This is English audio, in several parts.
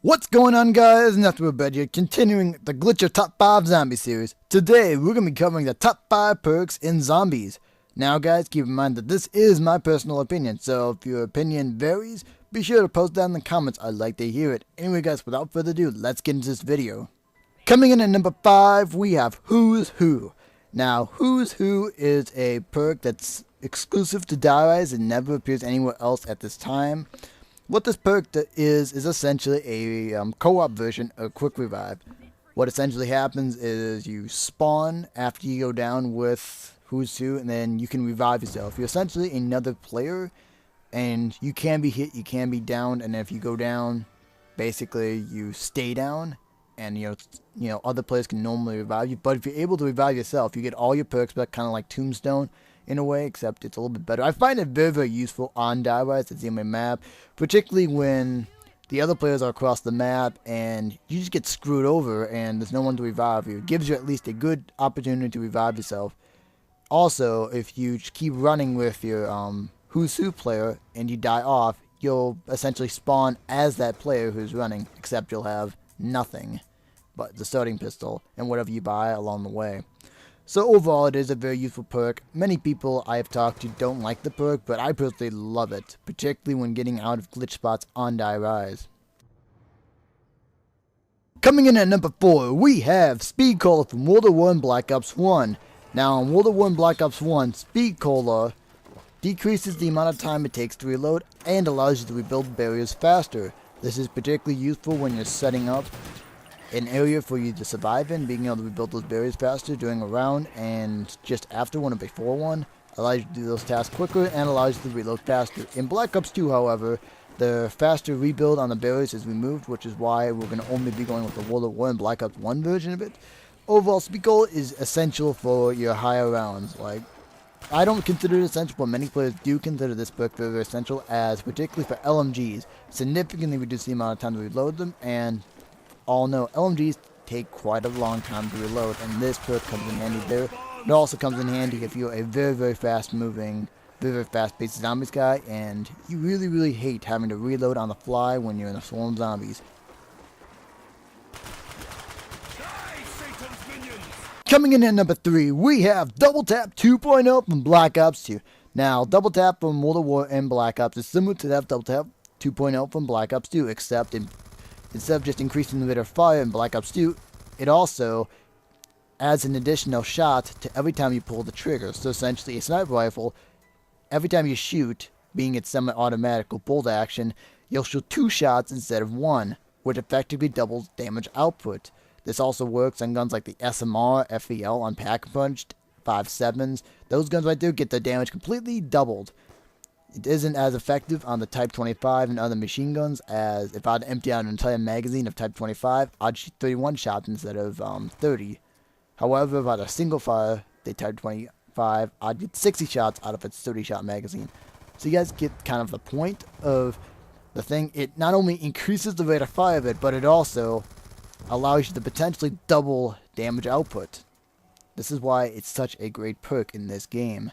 What's going on, guys? Nothingbutbread here, continuing the Glitch of Top 5 Zombie series. Today, we're going to be covering the top 5 perks in zombies. Now, guys, keep in mind that this is my personal opinion, so if your opinion varies, be sure to post that in the comments. I'd like to hear it. Anyway, guys, without further ado, let's get into this video. Coming in at number 5, we have Who's Who. Now, Who's Who is a perk that's exclusive to Die-Rise and never appears anywhere else at this time. What this perk is essentially a co-op version of Quick Revive. What essentially happens is you spawn after you go down with Who's Who, and then you can revive yourself. You're essentially another player, and you can be hit, you can be downed, and if you go down, basically you stay down, and you know other players can normally revive you. But if you're able to revive yourself, you get all your perks back, kind of like Tombstone in a way, except it's a little bit better. I find it very, very useful on Die-Rise. It's in my map, particularly when the other players are across the map and you just get screwed over and there's no one to revive you. It gives you at least a good opportunity to revive yourself. Also, if you keep running with your Who's Who player and you die off, you'll essentially spawn as that player who's running, except you'll have nothing but the starting pistol and whatever you buy along the way. So overall, it is a very useful perk. Many people I have talked to don't like the perk, but I personally love it, particularly when getting out of glitch spots on Die-Rise. Coming in at number 4, we have Speed Cola from World at War and Black Ops 1. Now, in World at War and Black Ops 1, Speed Cola decreases the amount of time it takes to reload and allows you to rebuild barriers faster. This is particularly useful when you're setting up an area for you to survive in. Being able to rebuild those barriers faster during a round and just after one or before one allows you to do those tasks quicker and allows you to reload faster. In Black Ops 2, however, the faster rebuild on the barriers is removed, which is why we're going to only be going with the World at War and Black Ops 1 version of it. Overall, Speed Cola is essential for your higher rounds. Like, I don't consider it essential, but many players do consider this perk very, very essential, as particularly for LMGs, significantly reduce the amount of time to reload them, and all know LMGs take quite a long time to reload, and this perk comes in handy there. It also comes in handy if you're a very, very fast moving, very, very fast paced zombies guy, and you really, really hate having to reload on the fly when you're in a swarm of zombies. Coming in at number 3, we have Double Tap 2.0 from Black Ops 2. Now, Double Tap from World at War and Black Ops is similar to that Double Tap 2.0 from Black Ops 2, except instead of just increasing the rate of fire in Black Ops 2, it also adds an additional shot to every time you pull the trigger. So essentially, a sniper rifle, every time you shoot, being its semi-automatic or bolt action, you'll shoot 2 shots instead of 1, which effectively doubles damage output. This also works on guns like the SMR, FEL on Pack-a-Punch, 5.7s. Those guns right there get the damage completely doubled. It isn't as effective on the Type 25 and other machine guns, as if I'd empty out an entire magazine of Type 25, I'd shoot 31 shots instead of 30. However, if I had a single fire, the Type 25, I'd get 60 shots out of its 30-shot magazine. So you guys get kind of the point of the thing. It not only increases the rate of fire of it, but it also allows you to potentially double damage output. This is why it's such a great perk in this game.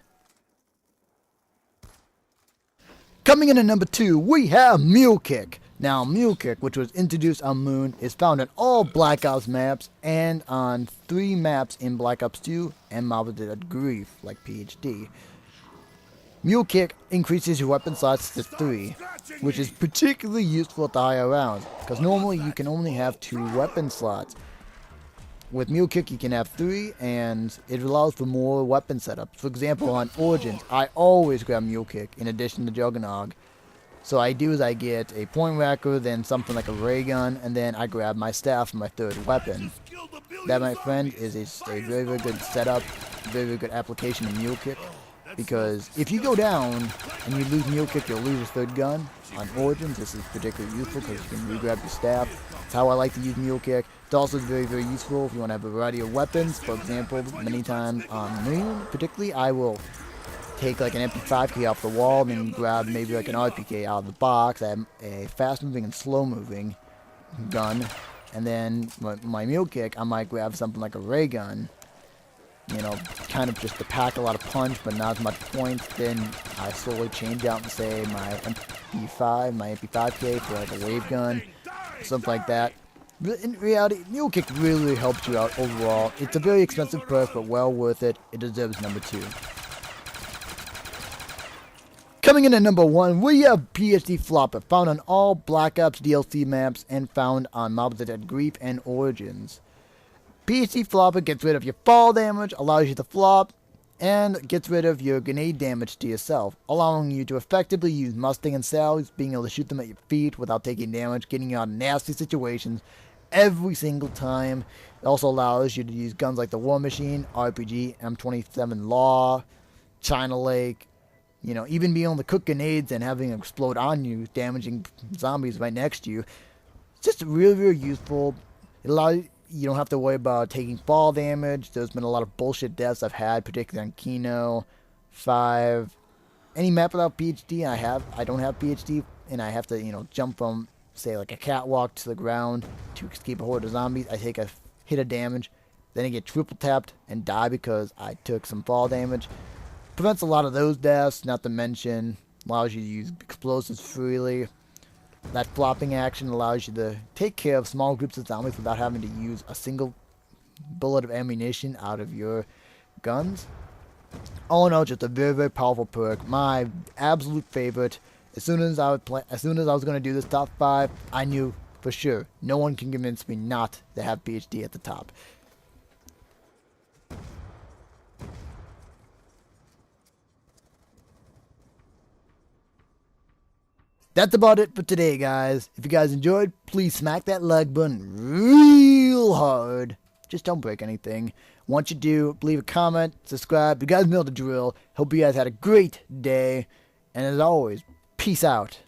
Coming in at number 2, we have Mule Kick. Now, Mule Kick, which was introduced on Moon, is found on all Black Ops maps and on 3 maps in Black Ops 2 and Marvel Dead Grief, like PhD. Mule Kick increases your weapon slots to 3, which is particularly useful at the higher rounds, because normally you can only have 2 weapon slots. With Mule Kick, you can have 3, and it allows for more weapon setups. For example, on Origins, I always grab Mule Kick in addition to Juggernog. So I do is I get a point racker, then something like a ray gun, and then I grab my staff for my 3rd weapon. That, my friend, is a very, very good setup, very, very good application of Mule Kick. Because if you go down and you lose Mule Kick, you'll lose your 3rd gun. On Origins, this is particularly useful because you can re-grab your staff. That's how I like to use Mule Kick. It's also very, very useful if you want to have a variety of weapons. For example, many times on Moon, particularly, I will take like an MP5K off the wall, and then grab maybe like an RPK out of the box. I have a fast-moving and slow-moving gun. And then my Mule Kick, I might grab something like a ray gun. You know, kind of just to pack a lot of punch, but not as much points. Then I slowly change out and say my MP5K for like a wave gun. something like that. In reality, Mule Kick really helps you out overall. It's a very expensive perk, but well worth it. It deserves number 2. Coming in at number 1, we have PhD Flopper, found on all Black Ops DLC maps and found on mobs that had Grief and Origins. PhD Flopper gets rid of your fall damage, allows you to flop, and gets rid of your grenade damage to yourself, allowing you to effectively use Mustang and Sallies, being able to shoot them at your feet without taking damage, getting you out of nasty situations every single time. It also allows you to use guns like the War Machine, RPG, M27 Law, China Lake, you know, even being able to cook grenades and having them explode on you, damaging zombies right next to you. It's just really, really useful. It allows you don't have to worry about taking fall damage. There's been a lot of bullshit deaths I've had, particularly on Kino 5. Any map without PhD, I don't have PhD, and I have to, you know, jump from, say, like a catwalk to the ground to escape a horde of zombies. I take a hit of damage, then I get triple tapped and die because I took some fall damage. Prevents a lot of those deaths, not to mention allows you to use explosives freely. That flopping action allows you to take care of small groups of zombies without having to use a single bullet of ammunition out of your guns. All in all, just a very, very powerful perk. My absolute favorite. As soon as I was going to do this top 5, I knew for sure no one can convince me not to have PhD at the top. That's about it for today, guys. If you guys enjoyed, please smack that like button real hard. Just don't break anything. Once you do, leave a comment, subscribe. You guys know the drill. Hope you guys had a great day. And as always, peace out.